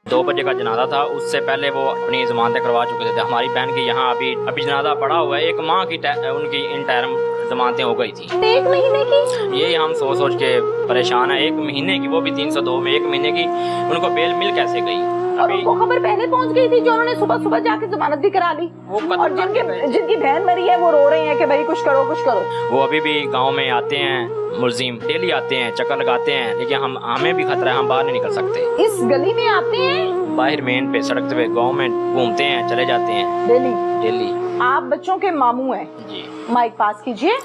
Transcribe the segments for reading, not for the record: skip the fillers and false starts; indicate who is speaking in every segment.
Speaker 1: 2 बजे का जनाजा था, उससे पहले वो अपनी जमानतें करवा चुके थे। हमारी बहन के यहाँ अभी जनाजा पड़ा हुआ है, 1 माह की उनकी इंटरम जमानतें हो गई थी।
Speaker 2: 1 महीने की?
Speaker 1: ये हम सोच के परेशान है। 1 महीने की, वो भी 302 में 1 महीने की, उनको बेल मिल कैसे गई?
Speaker 2: और उनको खबर पहले पहुंच गई थी जो उन्होंने सुबह सुबह जाके जमानत भी करा ली। और जिनकी बहन मरी है वो रो रहे हैं कि भाई कुछ करो कुछ करो।
Speaker 1: वो अभी भी गांव में आते हैं, मुलजिम डेली आते हैं, चक्कर लगाते हैं, लेकिन हमें भी खतरा है, हम बाहर नहीं निकल सकते।
Speaker 2: इस गली में आते हैं,
Speaker 1: बाहर मेन पे सड़क पे गांव में घूमते हैं, चले जाते हैं डेली।
Speaker 2: आप बच्चों के मामू हैं
Speaker 1: जी।
Speaker 2: माइक पास कीजिए।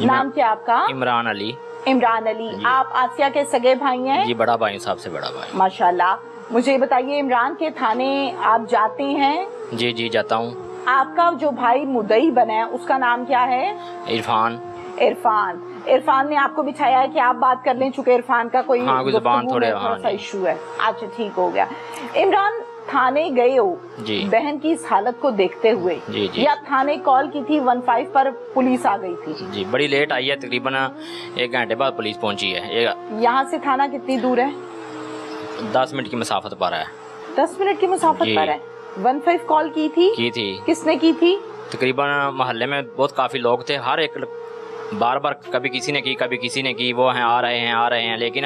Speaker 2: नाम क्या आपका?
Speaker 1: इमरान अली।
Speaker 2: इमरान अली। आप आसिया के सगे भाई हैं?
Speaker 1: जी, बड़ा भाई, सबसे बड़ा भाई।
Speaker 2: माशाल्लाह। मुझे बताइए, इमरान के थाने आप जाते हैं?
Speaker 1: जी जाता हूँ।
Speaker 2: आपका जो भाई मुद्दई बना है उसका नाम क्या है?
Speaker 1: इरफान।
Speaker 2: इरफान ने आपको बिठाया है कि आप बात कर लें, चूंकि इरफान का कोई
Speaker 1: जुबान थोड़ा
Speaker 2: सा इशू है। अच्छा, ठीक हो गया। इमरान, थाने गए हो
Speaker 1: जी, बहन
Speaker 2: की इस हालत को देखते हुए?
Speaker 1: जी।
Speaker 2: या थाने कॉल की थी 15 पर पुलिस आ गई थी?
Speaker 1: जी, बड़ी लेट आई है, तकरीबन 1 घंटे बाद पुलिस पहुंची है।
Speaker 2: यहाँ से थाना कितनी दूर है?
Speaker 1: 10 मिनट की मुसाफत पर है।
Speaker 2: 10 मिनट की मुसाफत पर है। 15 कॉल की थी? किसने की थी?
Speaker 1: तकरीबन मोहल्ले में बहुत काफी लोग थे, हर एक बार कभी किसी ने की, कभी किसी ने की, वो हैं आ रहे हैं, लेकिन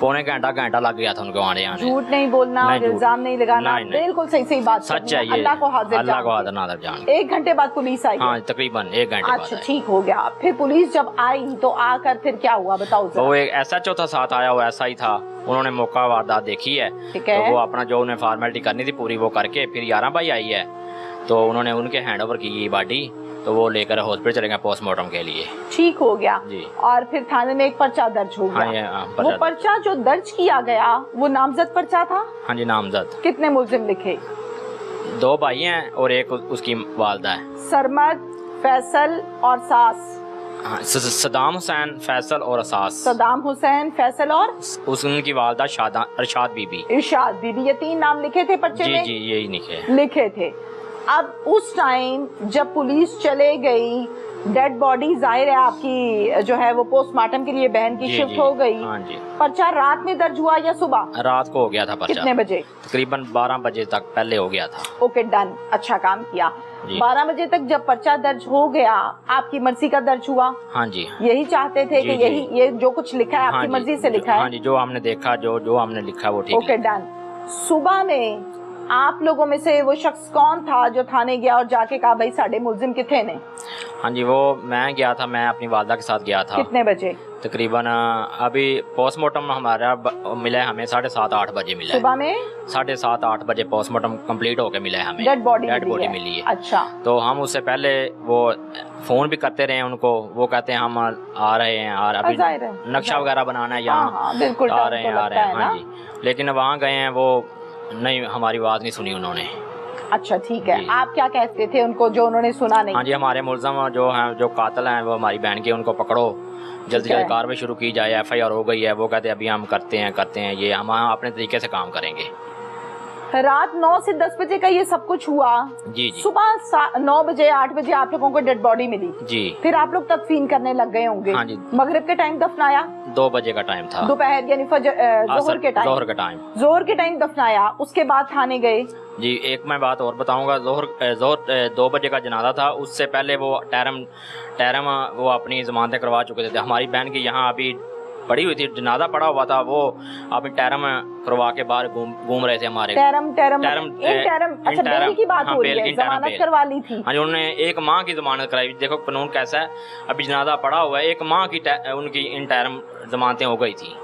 Speaker 1: पौने घंटा लग गया था उनको आने।
Speaker 2: झूठ नहीं बोलना, इल्जाम नहीं लगाना, बिल्कुल सही बात,
Speaker 1: सच है ये।
Speaker 2: अल्लाह को हाजिर
Speaker 1: नाज़र जान।
Speaker 2: 1 घंटे बाद पुलिस आई?
Speaker 1: हाँ, तकरीबन 1 घंटे बाद।
Speaker 2: अच्छा, ठीक हो गया। फिर पुलिस जब आई तो आकर फिर क्या हुआ, बताओ जरा।
Speaker 1: वो एक SHO था साथ आया, वो ऐसा ही था, उन्होंने मौका वारदात देखी है, तो वो अपना जो उन्हें फॉर्मेलिटी करनी थी पूरी वो करके, फिर 11 भाई आई है, तो उन्होंने उनके हैंड ओवर की ये बॉडी, तो वो लेकर हॉस्पिटल चले गए पोस्टमार्टम के लिए।
Speaker 2: ठीक हो गया
Speaker 1: जी।
Speaker 2: और फिर थाने में एक पर्चा दर्ज हो गया। वो पर्चा जो दर्ज किया गया वो नामजद पर्चा था? हाँ जी, नामजद। कितने मुल्जिम लिखे?
Speaker 1: 2 भाई हैं और एक उसकी वालदा है।
Speaker 2: सरमद, फैसल और सास?
Speaker 1: हाँ, सदाम हुसैन, फैसल और असास।
Speaker 2: सदाम हुसैन, फैसल और
Speaker 1: उनकी वालदा इरशाद बीबी।
Speaker 2: ये 3 नाम लिखे थे पर्चे में?
Speaker 1: जी, यही
Speaker 2: लिखे थे। अब उस टाइम जब पुलिस चले गई, डेड बॉडी जाहिर है आपकी जो है वो पोस्टमार्टम के लिए बहन की शिफ्ट हो गई।
Speaker 1: हाँ जी।
Speaker 2: पर्चा रात में दर्ज हुआ या सुबह?
Speaker 1: रात को हो गया था पर्चा।
Speaker 2: कितने बजे?
Speaker 1: तकरीबन 12 बजे तक पहले हो गया था।
Speaker 2: ओके, डन, अच्छा काम किया। 12 बजे तक जब पर्चा दर्ज हो गया, आपकी मर्जी का दर्ज हुआ? हाँ जी। यही चाहते थे कि ये जो कुछ लिखा है आपकी मर्जी से लिखा है? हाँ जी, जो हमने देखा, जो हमने लिखा वो ठीक है। Okay, done. सुबह में आप लोगों में से वो शख्स कौन था जो थाने गया और जाके कहा भाई साढ़े मुल्जिम कितने ने? हाँ जी, वो मैं गया था, मैं अपनी वालदा के साथ गया था। कितने बजे? तकरीबन अभी पोस्टमार्टम हमारा मिला है हमें 7:30-8 बजे मिला है। सुबह में 7:30-8 बजे पोस्टमार्टम कंप्लीट होके मिला है हमें। डेड बॉडी मिली है। अच्छा। तो हम उससे पहले वो फोन भी करते रहे उनको, वो कहते हैं हम आ रहे हैं, और अभी नक्शा वगैरह बनाना है यहाँ, बिल्कुल आ रहे हैं। हाँ जी, लेकिन वहाँ गए हैं, वो नहीं, हमारी बात नहीं सुनी उन्होंने। अच्छा, ठीक है। आप क्या कहते थे उनको जो उन्होंने सुना नहीं? हाँ जी, हमारे मुल्ज़म जो हैं, जो कातिल हैं, वो हमारी बहन के, उनको पकड़ो, जल्दी कार्रवाई शुरू की जाए, FIR हो गई है। वो कहते हैं अभी हम करते हैं, ये हम अपने तरीके से काम करेंगे। रात 9 से 10 बजे का ये सब कुछ हुआ। जी। सुबह 9 बजे 8 बजे आप लोगों को डेड बॉडी मिली। जी। फिर आप लोग तदफीन करने लग गए होंगे। हाँ जी। मगरिब के टाइम दफनाया? 2 बजे का टाइम था। दोपहर यानी जोहर के टाइम दफनाया। उसके बाद थाने गए? जी, एक मैं बात और बताऊंगा, जोहर 2 बजे का जनाजा था, उससे पहले वो टैरम वो अपनी जमानतें करवा चुके थे। हमारी बहन की यहाँ अभी पड़ी हुई थी, जनाजा पड़ा हुआ था, वो अभी टैरम करवा के बाहर घूम रहे थे हमारे। टैरम अच्छा, बेल की बात हो रही है, जमानत करवा ली थी? हाँ जी, उन्होंने 1 माह की जमानत कराई। देखो कानून कैसा है, अभी जनाजा पड़ा हुआ है, 1 माह की उनकी इंटरम जमानतें हो गई थी।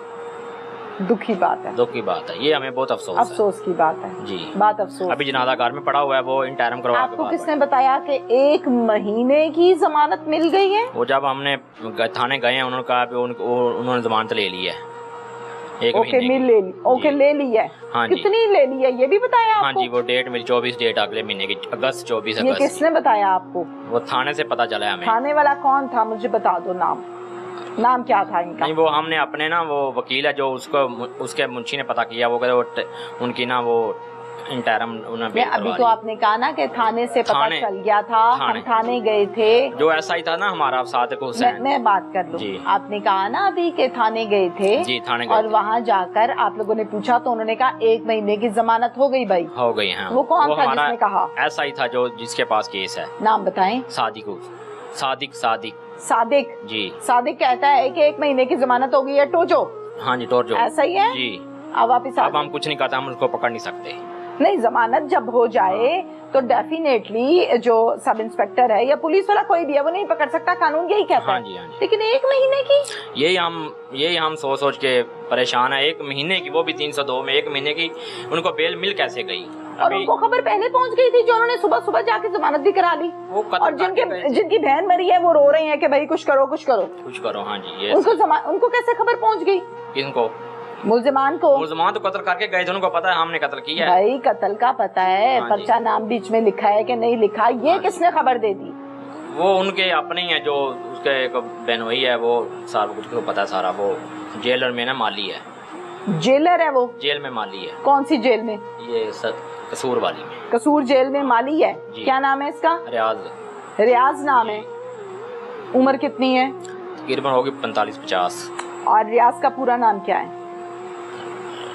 Speaker 2: दुख की बात है, ये हमें बहुत अफसोस की बात है। जी, बात अफसोस। अभी जनाजा घर में पड़ा हुआ है, वो इंटरम करवा के। आपको किसने बताया कि 1 महीने की जमानत मिल गई है? वो जब हमने थाने गए हैं, उन्होंने कहा उन्होंने जमानत ले ली है। 1 महीने ले ली है। हाँ जी। कितनी ले ली है ये भी बताया आपको? हाँ जी, वो डेट मिली 24 डेट अगले महीने की, अगस्त 24 अगस्त। ये किसने बताया आपको? वो थाने से पता चला हमें। थाने वाला कौन था, मुझे बता दो नाम क्या था इनका? नहीं, वो हमने अपने वो वकील है जो उसके मुंशी ने पता किया, वो कहते उनकी वो
Speaker 1: इंटरम उन्हें
Speaker 2: अभी तो आपने कहा ना कि थाने से पता चल गया था, हम थाने गए थे,
Speaker 1: जो ऐसा ही था ना हमारा सादिक हुसैन।
Speaker 2: मैं बात कर लूं, आपने कहा ना अभी के थाने गए थे
Speaker 1: जी, थाने गए
Speaker 2: और वहाँ जाकर आप लोगों ने पूछा तो उन्होंने कहा 1 महीने की जमानत हो गई भाई,
Speaker 1: हो गई है।
Speaker 2: वो कौन था जिसने कहा?
Speaker 1: ऐसा ही था जो जिसके पास केस है।
Speaker 2: नाम बताएं।
Speaker 1: सादिक
Speaker 2: जी, सादिक कहता है कि 1 महीने की जमानत हो गई है। टोजो?
Speaker 1: हाँ जी, टोजो
Speaker 2: ऐसा ही है
Speaker 1: जी।
Speaker 2: अब वापिस
Speaker 1: अब हम कुछ नहीं कहते, हम उसको पकड़ नहीं सकते।
Speaker 2: नहीं, जमानत जब हो जाए तो डेफिनेटली जो सब इंस्पेक्टर है या पुलिस वाला कोई भी है वो नहीं पकड़ सकता, कानून यही कहता
Speaker 1: है।
Speaker 2: हाँ जी। लेकिन 1 महीने की,
Speaker 1: यही हम सोच के परेशान है। 1 महीने की, वो भी 302 में 1 महीने की, उनको बेल मिल कैसे गई?
Speaker 2: और उनको खबर पहले पहुंच गई थी जो उन्होंने सुबह जाके जमानत भी करा ली। और जिनकी बहन मरी है वो रो रही है कि भाई कुछ करो।
Speaker 1: हाँ जी, ये
Speaker 2: उनको कैसे खबर पहुंच गई?
Speaker 1: किनको?
Speaker 2: मुल्जिमान तो कत्ल
Speaker 1: करके गए थे, उनको पता है हमने कत्ल किया है।
Speaker 2: भाई कत्ल का पता है, पर्चा नाम बीच में लिखा है कि नहीं लिखा, ये किसने खबर दे दी?
Speaker 1: वो उनके अपने ही है, जो उसके एक बहनोई है, वो सारा कुछ को पता है सारा। वो जेलर में ना माली है।
Speaker 2: जेलर है वो?
Speaker 1: जेल में माली है।
Speaker 2: कौन सी जेल में?
Speaker 1: ये कसूर वाली में।
Speaker 2: कसूर जेल में माली है। क्या नाम है इसका? रियाज नाम है। उम्र कितनी है?
Speaker 1: तकरीबन होगी 45-50।
Speaker 2: और रियाज का पूरा नाम क्या है?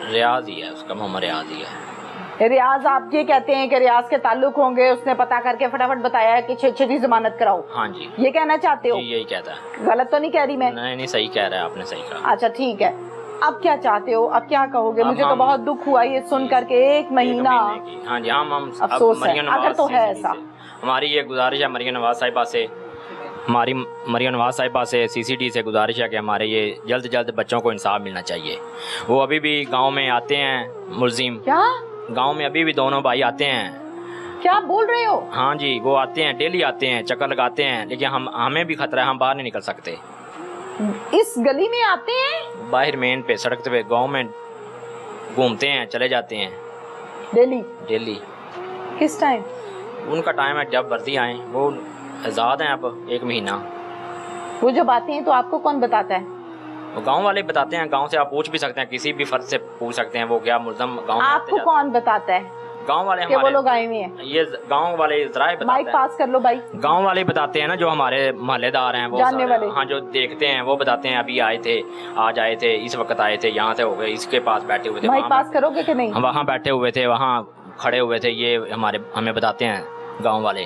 Speaker 1: रियाज ही है उसका, मोहम्मद रियाज ही है।
Speaker 2: रियाज, आप ये कहते हैं कि रियाज के ताल्लुक होंगे, उसने पता करके फटाफट बताया है कि छेदी जमानत कराओ।
Speaker 1: हाँ जी,
Speaker 2: ये कहना चाहते हो?
Speaker 1: जी, यही कहता है।
Speaker 2: गलत तो नहीं कह रही मैं?
Speaker 1: नहीं, सही कह रहा है, आपने सही कहा।
Speaker 2: अच्छा ठीक है, अब क्या चाहते हो, अब क्या कहोगे? मुझे तो बहुत दुख हुआ ये सुन करके। 1 महीना।
Speaker 1: हाँ जी, हम
Speaker 2: अफसोस है अगर तो है ऐसा।
Speaker 1: हमारी ये गुजारिश है मरियम नवाज साहिबा से, हमारी मरियम नवाज साहिबा से, CCD से गुजारिश है कि हमारे ये जल्द बच्चों को इंसाफ मिलना चाहिए। वो अभी भी गांव में आते हैं मुलजिम।
Speaker 2: क्या? गांव
Speaker 1: में अभी भी दोनों भाई आते हैं।
Speaker 2: क्या बोल रहे हो?
Speaker 1: हाँ जी, वो आते हैं, डेली आते हैं, चक्कर लगाते हैं, लेकिन हमें भी खतरा है, हम बाहर नहीं निकल सकते।
Speaker 2: इस गली में आते हैं?
Speaker 1: बाहर मेन पे, सड़क पे, गाँव में घूमते हैं, चले जाते हैं
Speaker 2: डेली। किस टाइम?
Speaker 1: उनका टाइम है जब वर्दी आए। वो आज़ाद हैं अब 1 महीना।
Speaker 2: वो जब आते हैं तो आपको कौन बताता है?
Speaker 1: वो गांव वाले बताते हैं। गांव से आप पूछ भी सकते हैं, किसी भी फर्द से पूछ सकते हैं। वो क्या मुल्ज़म गांव में
Speaker 2: आपको कौन बताता है?
Speaker 1: गांव वाले हमारे।
Speaker 2: वो लोग आए हुए हैं?
Speaker 1: ये गांव वाले ज़राए बताते हैं।
Speaker 2: माइक पास कर लो भाई।
Speaker 1: गांव वाले बताते हैं ना, जो हमारे मोहल्लेदार हैं, वो
Speaker 2: जानने वाले।
Speaker 1: हाँ, जो देखते हैं वो बताते हैं। अभी आए थे, आज आए थे, इस वक्त आए थे, यहाँ से हो गए, इसके पास बैठे हुए थे।
Speaker 2: माइक पास करोगे कि नहीं?
Speaker 1: वहाँ बैठे हुए थे, वहाँ खड़े हुए थे, ये हमें बताते हैं गाँव वाले।